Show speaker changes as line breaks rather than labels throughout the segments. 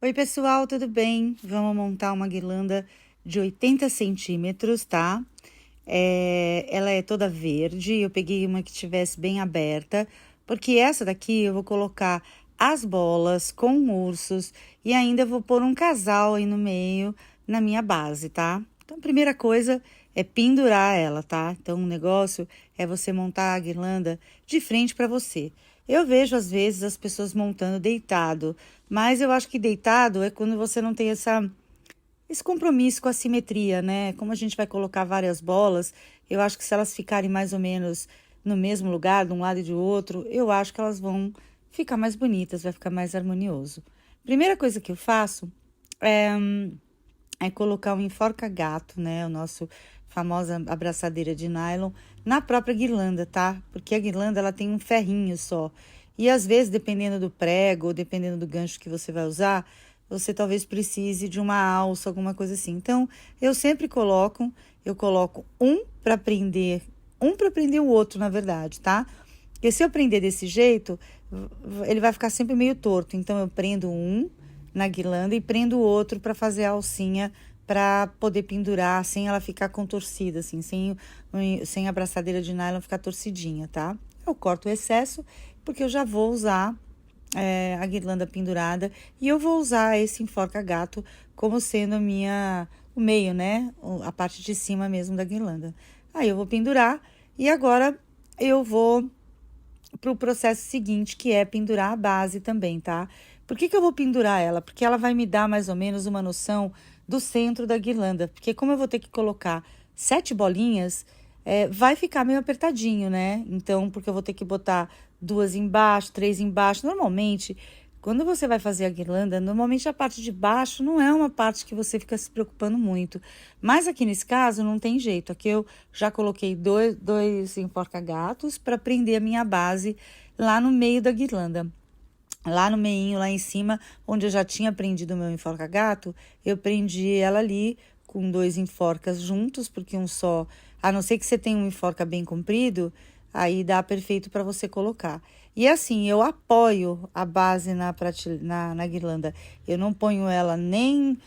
Oi, pessoal, tudo bem? Vamos montar uma guirlanda de 80 centímetros, tá? Ela é toda verde, eu peguei uma que tivesse bem aberta, porque essa daqui eu vou colocar as bolas com ursos e ainda vou pôr um casal aí no meio na minha base, tá? Então, a primeira coisa é pendurar ela, tá? Então, o negócio é você montar a guirlanda de frente para você. Eu vejo, às vezes, as pessoas montando deitado, mas eu acho que deitado é quando você não tem esse compromisso com a simetria, né? Como a gente vai colocar várias bolas, eu acho que se elas ficarem mais ou menos no mesmo lugar, de um lado e de outro, eu acho que elas vão ficar mais bonitas, vai ficar mais harmonioso. Primeira coisa que eu faço é colocar um enforca-gato, né? O nosso famosa abraçadeira de nylon na própria guirlanda, tá? Porque a guirlanda ela tem um ferrinho só. E às vezes, dependendo do prego ou dependendo do gancho que você vai usar, você talvez precise de uma alça, alguma coisa assim. Então, eu coloco um para prender o outro, na verdade, tá? Porque se eu prender desse jeito, ele vai ficar sempre meio torto. Então, eu prendo um na guirlanda e prendo o outro para fazer a alcinha para poder pendurar sem ela ficar contorcida, assim, sem a braçadeira de nylon ficar torcidinha, tá? Eu corto o excesso porque eu já vou usar a guirlanda pendurada e eu vou usar esse enforca-gato como sendo o meio, né? A parte de cima mesmo da guirlanda. Aí eu vou pendurar e agora eu vou para o processo seguinte, que é pendurar a base também, tá? Por que eu vou pendurar ela? Porque ela vai me dar mais ou menos uma noção do centro da guirlanda. Porque como eu vou ter que colocar 7 bolinhas, vai ficar meio apertadinho, né? Então, porque eu vou ter que botar 2 embaixo, 3 embaixo. Normalmente, quando você vai fazer a guirlanda, normalmente a parte de baixo não é uma parte que você fica se preocupando muito. Mas aqui nesse caso não tem jeito. Aqui eu já coloquei dois enforca-gatos para prender a minha base lá no meio da guirlanda. Lá no meinho, lá em cima, onde eu já tinha prendido o meu enforca-gato, eu prendi ela ali com 2 enforcas juntos, porque um só, a não ser que você tenha um enforca bem comprido, aí dá perfeito para você colocar. E assim, eu apoio a base na guirlanda. Eu não ponho ela nem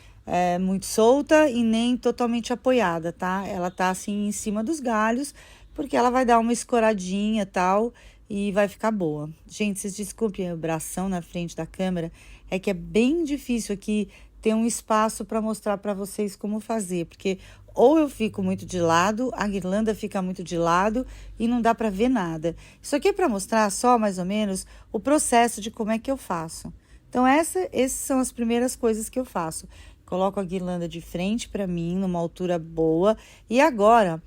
muito solta e nem totalmente apoiada, tá? Ela tá assim em cima dos galhos, porque ela vai dar uma escoradinha e tal e vai ficar boa. Gente, vocês desculpem a vibração na frente da câmera, é que é bem difícil aqui ter um espaço para mostrar para vocês como fazer, porque ou eu fico muito de lado, a guirlanda fica muito de lado e não dá para ver nada. Isso aqui é para mostrar só mais ou menos o processo de como é que eu faço. Então, essas são as primeiras coisas que eu faço. Coloco a guirlanda de frente para mim, numa altura boa. E agora,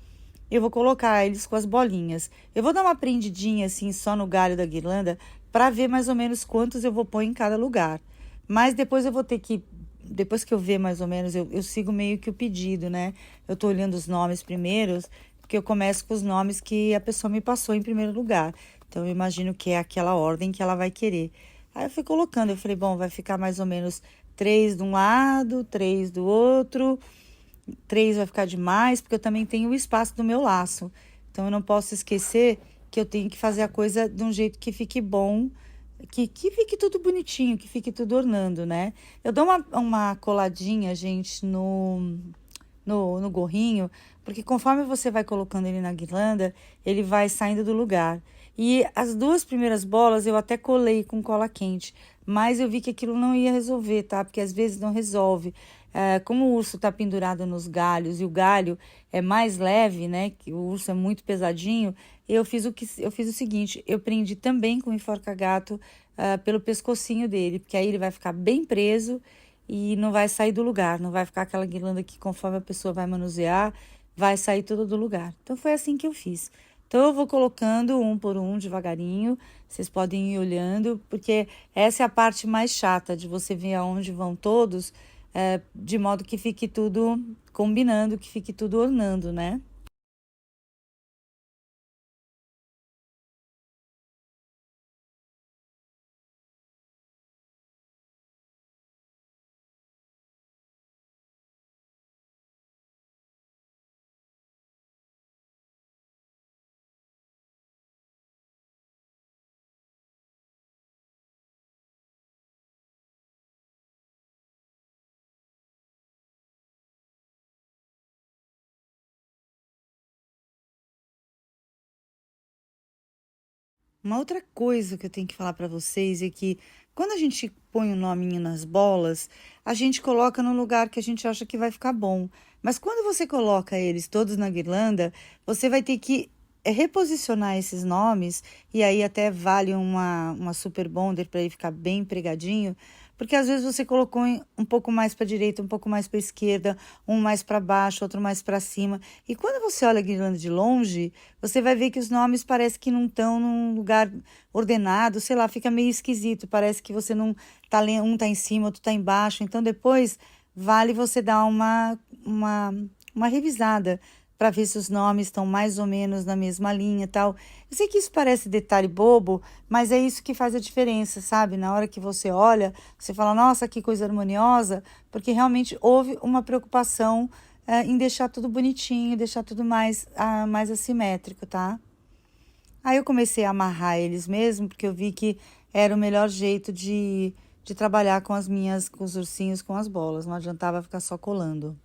eu vou colocar eles com as bolinhas. Eu vou dar uma prendidinha assim só no galho da guirlanda para ver mais ou menos quantos eu vou pôr em cada lugar. Mas depois eu vou ter que, depois que eu ver mais ou menos, eu sigo meio que o pedido, né? Eu tô olhando os nomes primeiros, porque eu começo com os nomes que a pessoa me passou em primeiro lugar. Então eu imagino que é aquela ordem que ela vai querer. Aí eu fui colocando, eu falei, bom, vai ficar mais ou menos 3 de um lado, 3 do outro. 3 vai ficar demais, porque eu também tenho o espaço do meu laço. Então, eu não posso esquecer que eu tenho que fazer a coisa de um jeito que fique bom, que fique tudo bonitinho, que fique tudo ornando, né? Eu dou uma coladinha, gente, no gorrinho, porque conforme você vai colocando ele na guirlanda, ele vai saindo do lugar. E as 2 primeiras bolas eu até colei com cola quente, mas eu vi que aquilo não ia resolver, tá? Porque às vezes não resolve. Como o urso tá pendurado nos galhos e o galho é mais leve, né? Que o urso é muito pesadinho, eu fiz o seguinte, eu prendi também com enforca-gato pelo pescocinho dele, porque aí ele vai ficar bem preso e não vai sair do lugar, não vai ficar aquela guirlanda que conforme a pessoa vai manusear, vai sair tudo do lugar. Então foi assim que eu fiz. Então eu vou colocando um por um devagarinho, vocês podem ir olhando, porque essa é a parte mais chata de você ver aonde vão todos, de modo que fique tudo combinando, que fique tudo ornando, né? Uma outra coisa que eu tenho que falar para vocês é que quando a gente põe o nominho nas bolas, a gente coloca no lugar que a gente acha que vai ficar bom. Mas quando você coloca eles todos na guirlanda, você vai ter que reposicionar esses nomes, e aí até vale uma super bonder para ele ficar bem pregadinho, porque às vezes você colocou um pouco mais para a direita, um pouco mais para a esquerda, um mais para baixo, outro mais para cima. E quando você olha a guirlanda de longe, você vai ver que os nomes parece que não estão num lugar ordenado, sei lá, fica meio esquisito. Parece que você não tá lendo, um tá em cima, outro tá embaixo. Então depois vale você dar uma revisada para ver se os nomes estão mais ou menos na mesma linha e tal. Eu sei que isso parece detalhe bobo, mas é isso que faz a diferença, sabe? Na hora que você olha, você fala, nossa, que coisa harmoniosa, porque realmente houve uma preocupação em deixar tudo bonitinho, deixar tudo mais assimétrico, tá? Aí eu comecei a amarrar eles mesmo, porque eu vi que era o melhor jeito de trabalhar com os ursinhos, com as bolas. Não adiantava ficar só colando.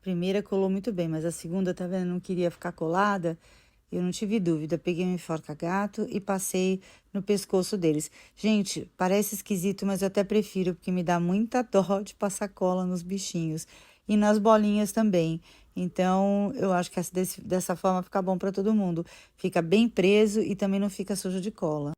primeira colou muito bem, mas a segunda, tá vendo, não queria ficar colada. Eu não tive dúvida, peguei um enforca-gato e passei no pescoço deles. Gente, parece esquisito, mas eu até prefiro, porque me dá muita dó de passar cola nos bichinhos e nas bolinhas também. Então, eu acho que dessa forma fica bom para todo mundo. Fica bem preso e também não fica sujo de cola.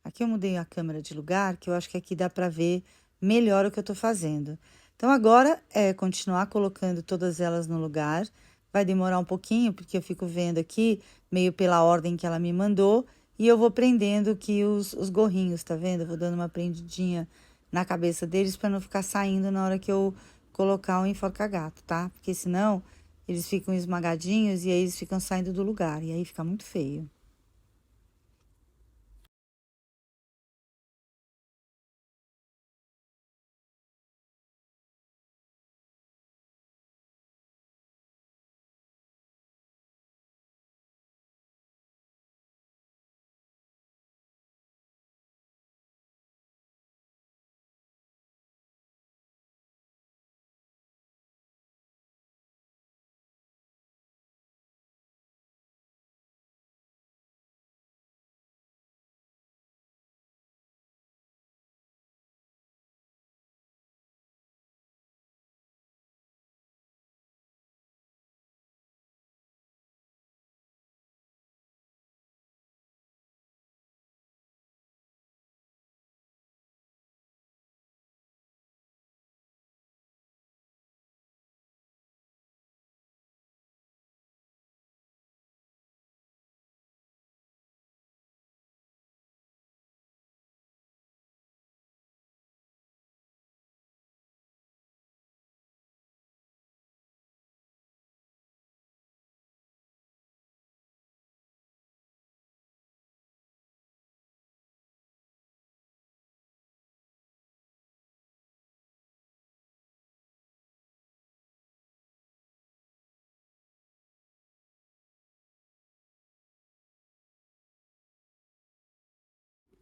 Aqui eu mudei a câmera de lugar, que eu acho que aqui dá para ver melhor o que eu tô fazendo. Então, agora é continuar colocando todas elas no lugar. Vai demorar um pouquinho, porque eu fico vendo aqui, meio pela ordem que ela me mandou, e eu vou prendendo aqui os gorrinhos, tá vendo? Eu vou dando uma prendidinha na cabeça deles para não ficar saindo na hora que eu colocar o enforca-gato, tá? Porque senão eles ficam esmagadinhos e aí eles ficam saindo do lugar, e aí fica muito feio.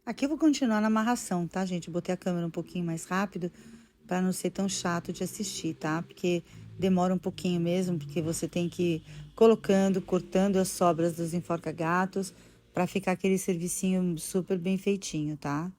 Aqui eu vou continuar na amarração, tá, gente? Botei a câmera um pouquinho mais rápido para não ser tão chato de assistir, tá? Porque demora um pouquinho mesmo, porque você tem que ir colocando, cortando as sobras dos enforca-gatos para ficar aquele servicinho super bem feitinho, tá?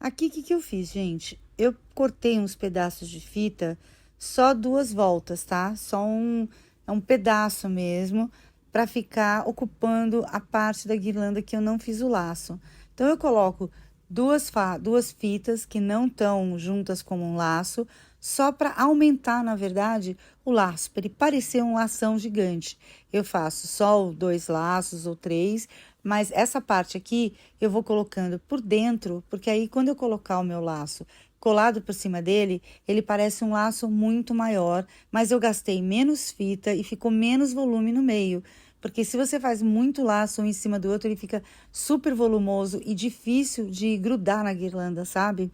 Aqui, o que que eu fiz, gente? Eu cortei uns pedaços de fita, só duas voltas, tá? É um pedaço mesmo, para ficar ocupando a parte da guirlanda que eu não fiz o laço. Então, eu coloco duas fitas que não estão juntas como um laço, só para aumentar, na verdade, o laço, para ele parecer um lação gigante. Eu faço só dois laços ou três, mas essa parte aqui eu vou colocando por dentro, porque aí quando eu colocar o meu laço colado por cima dele, ele parece um laço muito maior, mas eu gastei menos fita e ficou menos volume no meio. Porque se você faz muito laço um em cima do outro, ele fica super volumoso e difícil de grudar na guirlanda, sabe?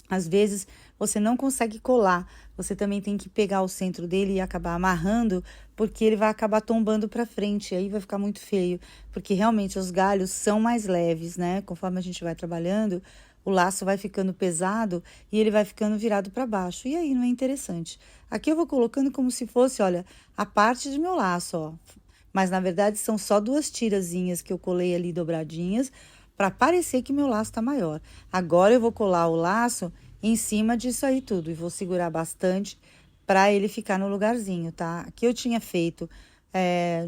Às vezes você não consegue colar, você também tem que pegar o centro dele e acabar amarrando, porque ele vai acabar tombando para frente, aí vai ficar muito feio, porque realmente os galhos são mais leves, né? Conforme a gente vai trabalhando, o laço vai ficando pesado e ele vai ficando virado para baixo, e aí não é interessante. Aqui eu vou colocando como se fosse, olha, a parte do meu laço, ó. Mas na verdade são só duas tirazinhas que eu colei ali dobradinhas para parecer que meu laço tá maior. Agora eu vou colar o laço em cima disso aí tudo e vou segurar bastante para ele ficar no lugarzinho, tá? Aqui eu tinha feito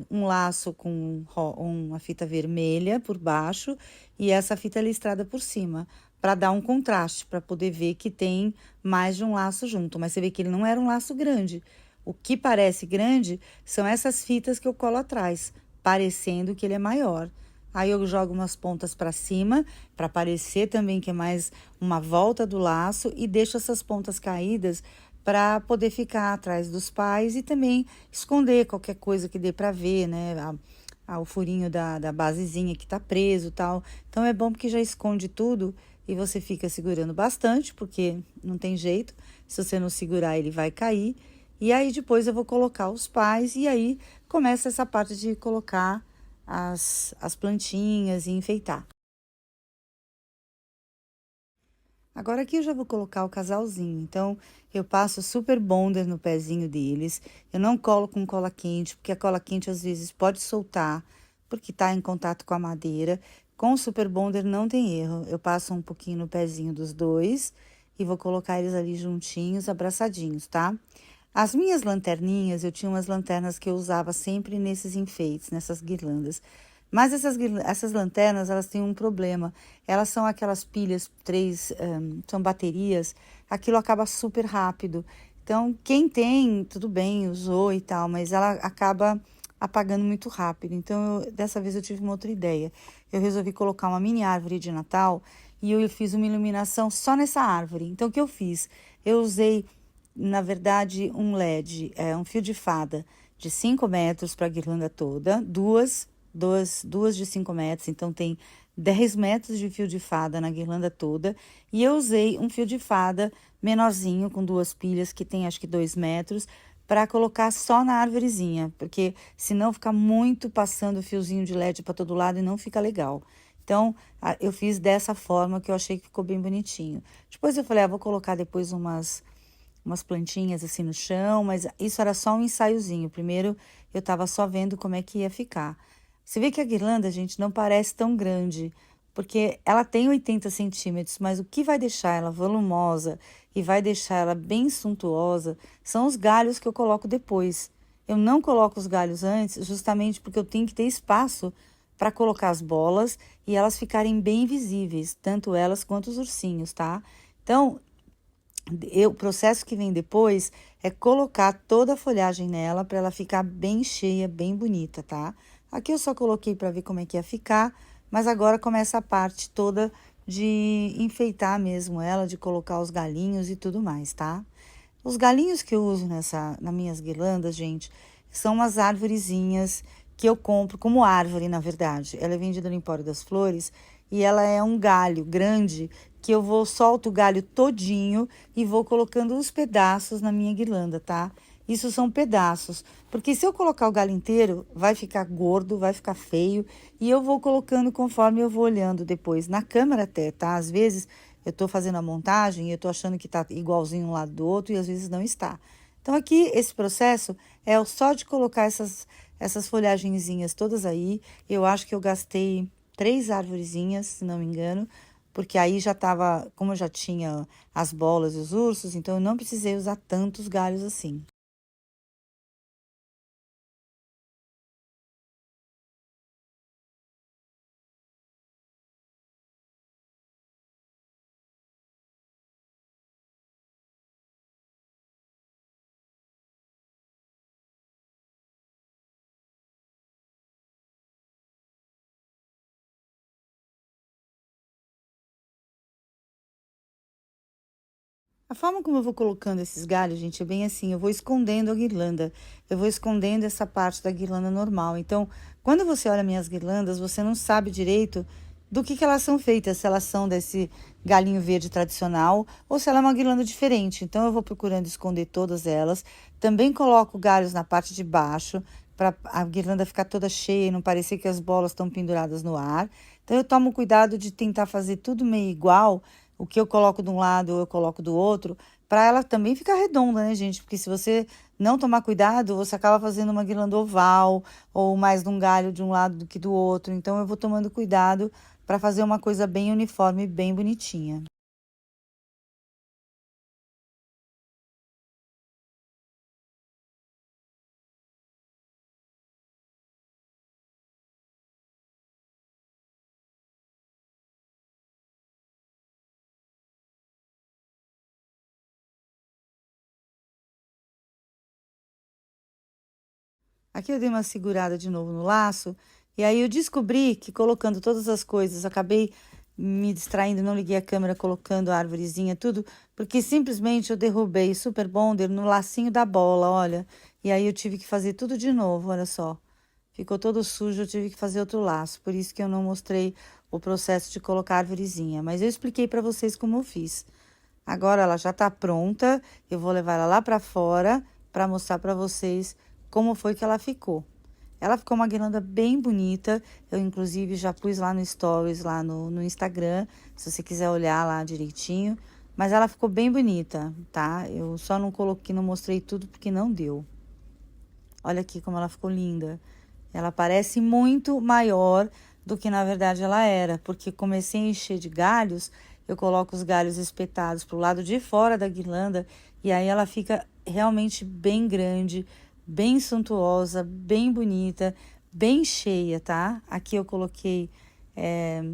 um laço com uma fita vermelha por baixo e essa fita listrada por cima, para dar um contraste, para poder ver que tem mais de um laço junto. Mas você vê que ele não era um laço grande. O que parece grande são essas fitas que eu colo atrás, parecendo que ele é maior. Aí eu jogo umas pontas para cima, para parecer também que é mais uma volta do laço e deixo essas pontas caídas para poder ficar atrás dos pais e também esconder qualquer coisa que dê para ver, né? O furinho da basezinha que tá preso, tal. Então é bom porque já esconde tudo e você fica segurando bastante, porque não tem jeito. Se você não segurar, ele vai cair. E aí depois eu vou colocar os pais e aí começa essa parte de colocar as plantinhas e enfeitar. Agora aqui eu já vou colocar o casalzinho, então eu passo super bonder no pezinho deles. Eu não colo com cola quente, porque a cola quente às vezes pode soltar, porque tá em contato com a madeira. Com o super bonder não tem erro. Eu passo um pouquinho no pezinho dos dois e vou colocar eles ali juntinhos, abraçadinhos, tá? As minhas lanterninhas, eu tinha umas lanternas que eu usava sempre nesses enfeites, nessas guirlandas. Mas essas lanternas, elas têm um problema. Elas são aquelas pilhas, são baterias, aquilo acaba super rápido. Então, quem tem, tudo bem, usou e tal, mas ela acaba apagando muito rápido. Então, dessa vez eu tive uma outra ideia. Eu resolvi colocar uma mini árvore de Natal e eu fiz uma iluminação só nessa árvore. Então, o que eu fiz? Eu usei na verdade, um LED, um fio de fada de 5 metros para a guirlanda toda, duas de 5 metros, então tem 10 metros de fio de fada na guirlanda toda. E eu usei um fio de fada menorzinho, com duas pilhas, que tem acho que 2 metros, para colocar só na árvorezinha, porque senão fica muito passando fiozinho de LED para todo lado e não fica legal. Então, eu fiz dessa forma que eu achei que ficou bem bonitinho. Depois eu falei, vou colocar depois umas plantinhas assim no chão, mas isso era só um ensaiozinho. Primeiro eu tava só vendo como é que ia ficar. Você vê que a guirlanda, gente, não parece tão grande, porque ela tem 80 centímetros, mas o que vai deixar ela volumosa e vai deixar ela bem suntuosa são os galhos que eu coloco depois. Eu não coloco os galhos antes, justamente porque eu tenho que ter espaço para colocar as bolas e elas ficarem bem visíveis, tanto elas quanto os ursinhos, tá? Então, o processo que vem depois é colocar toda a folhagem nela para ela ficar bem cheia, bem bonita, tá? Aqui eu só coloquei para ver como é que ia ficar, mas agora começa a parte toda de enfeitar mesmo ela, de colocar os galinhos e tudo mais, tá? Os galinhos que eu uso nas minhas guirlandas, gente, são umas arvorezinhas que eu compro como árvore, na verdade. Ela é vendida no Empório das Flores e ela é um galho grande que eu solto o galho todinho e vou colocando os pedaços na minha guirlanda, tá? Isso são pedaços, porque se eu colocar o galho inteiro, vai ficar gordo, vai ficar feio, e eu vou colocando conforme eu vou olhando depois, na câmera até, tá? Às vezes eu tô fazendo a montagem e eu tô achando que tá igualzinho um lado do outro e às vezes não está. Então aqui esse processo é só de colocar essas folhagenzinhas todas aí. Eu acho que eu gastei 3 arvorezinhas, se não me engano, porque aí já tava, como eu já tinha as bolas e os ursos, então eu não precisei usar tantos galhos assim. A forma como eu vou colocando esses galhos, gente, é bem assim, eu vou escondendo a guirlanda, eu vou escondendo essa parte da guirlanda normal. Então, quando você olha minhas guirlandas, você não sabe direito do que elas são feitas, se elas são desse galinho verde tradicional ou se ela é uma guirlanda diferente. Então, eu vou procurando esconder todas elas. Também coloco galhos na parte de baixo, para a guirlanda ficar toda cheia e não parecer que as bolas estão penduradas no ar. Então, eu tomo cuidado de tentar fazer tudo meio igual. O que eu coloco de um lado, eu coloco do outro, para ela também ficar redonda, né, gente? Porque se você não tomar cuidado, você acaba fazendo uma guirlanda oval ou mais de um galho de um lado do que do outro. Então, eu vou tomando cuidado para fazer uma coisa bem uniforme, bem bonitinha. Aqui eu dei uma segurada de novo no laço, e aí eu descobri que colocando todas as coisas, acabei me distraindo, não liguei a câmera colocando a árvorezinha, tudo, porque simplesmente eu derrubei Super Bonder no lacinho da bola, olha. E aí eu tive que fazer tudo de novo, olha só. Ficou todo sujo, eu tive que fazer outro laço, por isso que eu não mostrei o processo de colocar a árvorezinha, mas eu expliquei para vocês como eu fiz. Agora ela já tá pronta, eu vou levar ela lá para fora para mostrar para vocês como foi que ela ficou. Ela ficou uma guirlanda bem bonita, eu inclusive já pus lá no Stories, lá no Instagram, se você quiser olhar lá direitinho. Mas ela ficou bem bonita, tá? Eu só não coloquei, não mostrei tudo porque não deu. Olha aqui como ela ficou linda. Ela parece muito maior do que na verdade ela era, porque comecei a encher de galhos, eu coloco os galhos espetados pro lado de fora da guirlanda e aí ela fica realmente bem grande, bem suntuosa, bem bonita, bem cheia, tá? Aqui eu coloquei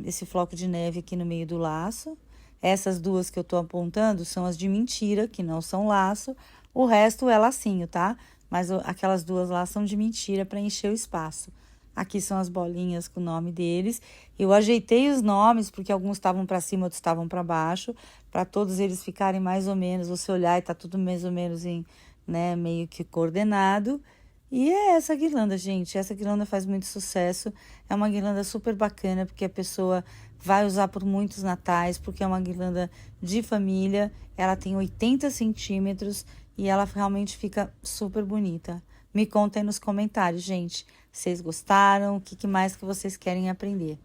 esse floco de neve aqui no meio do laço. Essas duas que eu tô apontando são as de mentira, que não são laço. O resto é lacinho, tá? Mas aquelas duas lá são de mentira para encher o espaço. Aqui são as bolinhas com o nome deles. Eu ajeitei os nomes, porque alguns estavam para cima, outros estavam para baixo, para todos eles ficarem mais ou menos, você olhar e tá tudo mais ou menos em, né, meio que coordenado. E é essa guirlanda, gente. Essa guirlanda faz muito sucesso. É uma guirlanda super bacana, porque a pessoa vai usar por muitos natais, porque é uma guirlanda de família. Ela tem 80 centímetros e ela realmente fica super bonita. Me contem nos comentários, gente. Vocês gostaram? O que mais que vocês querem aprender?